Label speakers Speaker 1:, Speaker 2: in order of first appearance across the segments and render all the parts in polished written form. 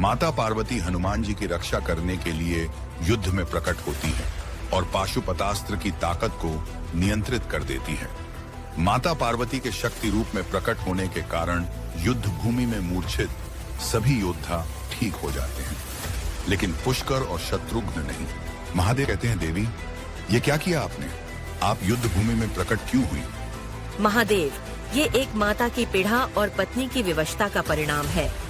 Speaker 1: माता पार्वती हनुमान जी की रक्षा करने के लिए युद्ध में प्रकट होती है और पाशुपतास्त्र की ताकत को नियंत्रित कर देती है। माता पार्वती के शक्ति रूप में प्रकट होने के कारण युद्ध भूमि में मूर्छित सभी योद्धा ठीक हो जाते हैं, लेकिन पुष्कर और शत्रुघ्न नहीं। महादेव कहते हैं, देवी ये क्या किया आपने? आप युद्ध भूमि में प्रकट क्यों हुई?
Speaker 2: महादेव, ये एक माता की पीड़ा और पत्नी की विवशता का परिणाम है।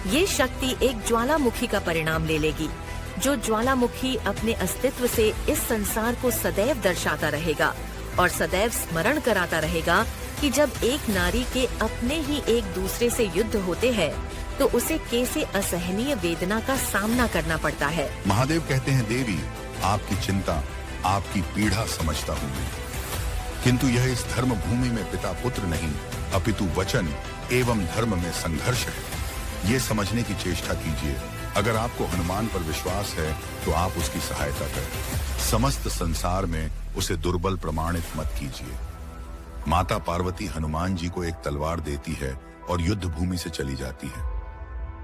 Speaker 2: ये शक्ति एक ज्वालामुखी का परिणाम ले लेगी, जो ज्वालामुखी अपने अस्तित्व से इस संसार को सदैव दर्शाता रहेगा और सदैव स्मरण कराता रहेगा कि जब एक नारी के अपने ही एक दूसरे से युद्ध होते हैं तो उसे कैसे असहनीय वेदना का सामना करना पड़ता है।
Speaker 1: महादेव कहते हैं, देवी आपकी चिंता, आपकी पीड़ा समझता हूँ मैं, किंतु यह इस धर्म भूमि में पिता पुत्र नहीं अपितु वचन एवं धर्म में संघर्ष है। ये समझने की चेष्टा कीजिए। अगर आपको हनुमान पर विश्वास है तो आप उसकी सहायता करें। समस्त संसार में उसे दुर्बल प्रमाणित मत कीजिए। माता पार्वती हनुमान जी को एक तलवार देती है और युद्ध भूमि से चली जाती है।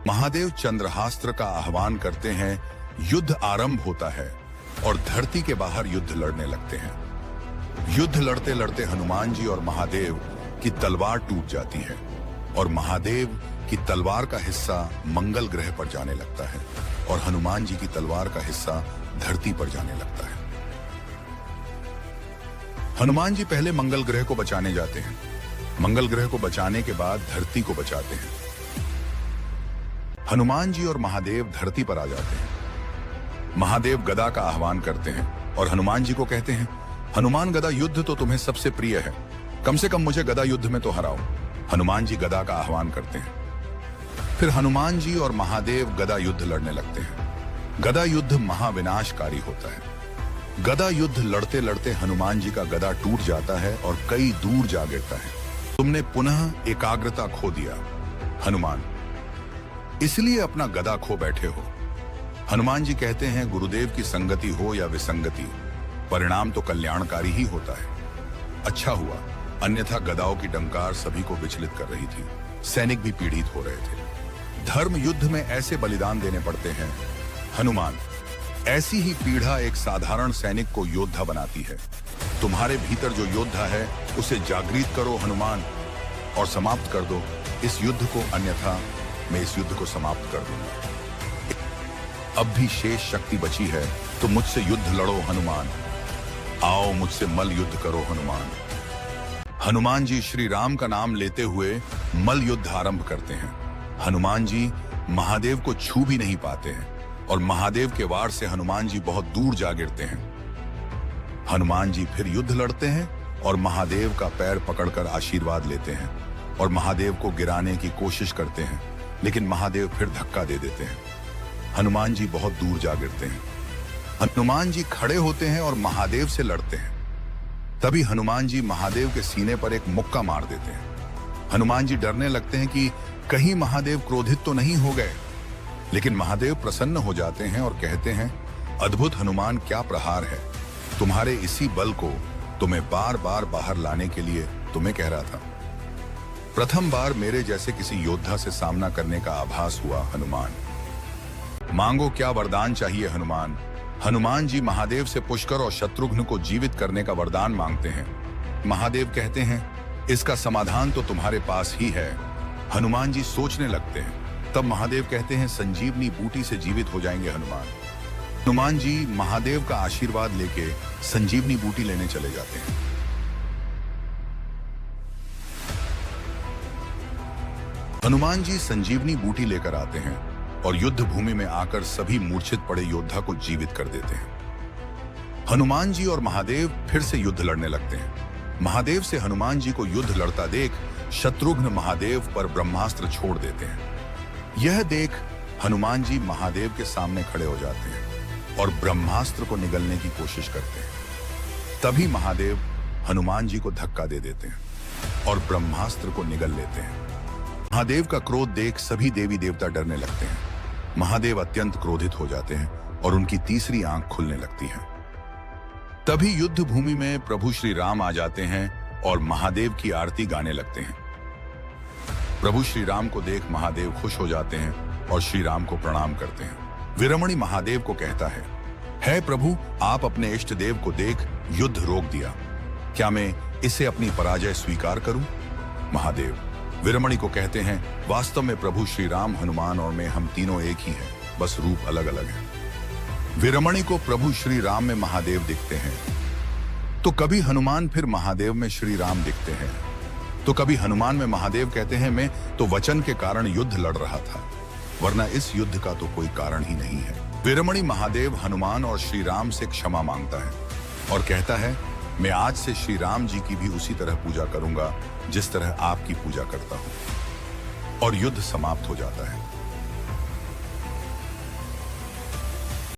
Speaker 1: महादेव चंद्रहास्त्र का आह्वान करते हैं, युद्ध आरंभ होता है और धरती के बाहर युद्ध लड़ने लगते हैं। युद्ध लड़ते लड़ते हनुमान जी और महादेव की तलवार टूट जाती है और महादेव की तलवार का हिस्सा मंगल ग्रह पर जाने लगता है और हनुमान जी की तलवार का हिस्सा धरती पर जाने लगता है। हनुमान जी पहले मंगल ग्रह को बचाने जाते हैं। मंगल ग्रह को बचाने के बाद धरती को बचाते हैं। हनुमान जी और महादेव धरती पर आ जाते हैं। महादेव गदा का आह्वान करते हैं और हनुमान जी को कहते हैं, हनुमान गदा युद्ध तो तुम्हें सबसे प्रिय है, कम से कम मुझे गदा युद्ध में तो हराओ। हनुमान जी गदा का आह्वान करते हैं। फिर हनुमान जी और महादेव गदा युद्ध लड़ने लगते हैं। गदा युद्ध महाविनाशकारी होता है। गदा युद्ध लड़ते लड़ते हनुमान जी का गदा टूट जाता है और कई दूर जा गिरता है। तुमने पुनः एकाग्रता खो दिया हनुमान, इसलिए अपना गदा खो बैठे हो। हनुमान जी कहते हैं, गुरुदेव की संगति हो या विसंगति, परिणाम तो कल्याणकारी ही होता है। अच्छा हुआ, अन्यथा गदाओं की डंकार सभी को विचलित कर रही थी। सैनिक भी पीड़ित हो रहे थे। धर्म युद्ध में ऐसे बलिदान देने पड़ते हैं हनुमान। ऐसी ही पीड़ा एक साधारण सैनिक को योद्धा बनाती है। तुम्हारे भीतर जो योद्धा है उसे जागृत करो हनुमान और समाप्त कर दो इस युद्ध को, अन्यथा मैं इस युद्ध को समाप्त कर दूंगा। अब भी शेष शक्ति बची है तो मुझसे युद्ध लड़ो हनुमान। आओ मुझसे मल युद्ध करो हनुमान। हनुमान जी श्री राम का नाम लेते हुए मल युद्ध आरंभ करते हैं। हनुमान जी महादेव को छू भी नहीं पाते हैं और महादेव के वार से हनुमान जी बहुत दूर जा गिरते हैं। हनुमान जी फिर युद्ध लड़ते हैं और महादेव का पैर पकड़कर आशीर्वाद लेते हैं और महादेव को गिराने की कोशिश करते हैं, लेकिन महादेव फिर धक्का दे देते हैं। हनुमान जी बहुत दूर जा गिरते हैं। हनुमान जी खड़े होते हैं और महादेव से लड़ते हैं। तभी हनुमान जी महादेव के सीने पर एक मुक्का मार देते हैं। हनुमान जी डरने लगते हैं कि कहीं महादेव क्रोधित तो नहीं हो गए, लेकिन महादेव प्रसन्न हो जाते हैं और कहते हैं, अद्भुत हनुमान, क्या प्रहार है। तुम्हारे इसी बल को तो मैं बार बार बाहर लाने के लिए तुम्हें कह रहा था। प्रथम बार मेरे जैसे किसी योद्धा से सामना करने का आभास हुआ हनुमान। मांगो, क्या वरदान चाहिए हनुमान। हनुमान जी महादेव से पुष्कर और शत्रुघ्न को जीवित करने का वरदान मांगते हैं। महादेव कहते हैं, इसका समाधान तो तुम्हारे पास ही है। हनुमान जी सोचने लगते हैं। तब महादेव कहते हैं, संजीवनी बूटी से जीवित हो जाएंगे हनुमान। हनुमान जी महादेव का आशीर्वाद लेके संजीवनी बूटी लेने चले जाते हैं। हनुमान जी संजीवनी बूटी लेकर आते हैं और युद्ध भूमि में आकर सभी मूर्छित पड़े योद्धा को जीवित कर देते हैं। हनुमान जी और महादेव फिर से युद्ध लड़ने लगते हैं। महादेव से हनुमान जी को युद्ध लड़ता देख शत्रुघ्न महादेव पर ब्रह्मास्त्र छोड़ देते हैं। यह देख हनुमान जी महादेव के सामने खड़े हो जाते हैं और ब्रह्मास्त्र को निगलने की कोशिश करते हैं। तभी महादेव हनुमान जी को धक्का दे देते हैं और ब्रह्मास्त्र को निगल लेते हैं। महादेव का क्रोध देख सभी देवी देवता डरने लगते हैं। महादेव अत्यंत क्रोधित हो जाते हैं और उनकी तीसरी आंख खुलने लगती है। तभी युद्ध भूमि में प्रभु श्री राम आ जाते हैं और महादेव की आरती गाने लगते हैं। प्रभु श्री राम को देख महादेव खुश हो जाते हैं और श्री राम को प्रणाम करते हैं। वीरमणि महादेव को कहता है प्रभु, आप अपने इष्ट देव को देख युद्ध रोक दिया, क्या मैं इसे अपनी पराजय स्वीकार करूं? महादेव वीरमणि को कहते हैं, वास्तव में प्रभु श्री राम, हनुमान और मैं, हम तीनों एक ही हैं, बस रूप अलग अलग है। वीरमणि को प्रभु श्री राम में महादेव दिखते हैं, तो कभी हनुमान फिर महादेव में श्री राम दिखते हैं, तो कभी हनुमान में महादेव कहते हैं मैं तो वचन के कारण युद्ध लड़ रहा था, वरना इस युद्ध का तो कोई कारण ही नहीं है। वीरमणि महादेव हनुमान और श्री राम से क्षमा मांगता है और कहता है, मैं आज से श्री राम जी की भी उसी तरह पूजा करूंगा जिस तरह आपकी पूजा करता हूं, और युद्ध समाप्त हो जाता है।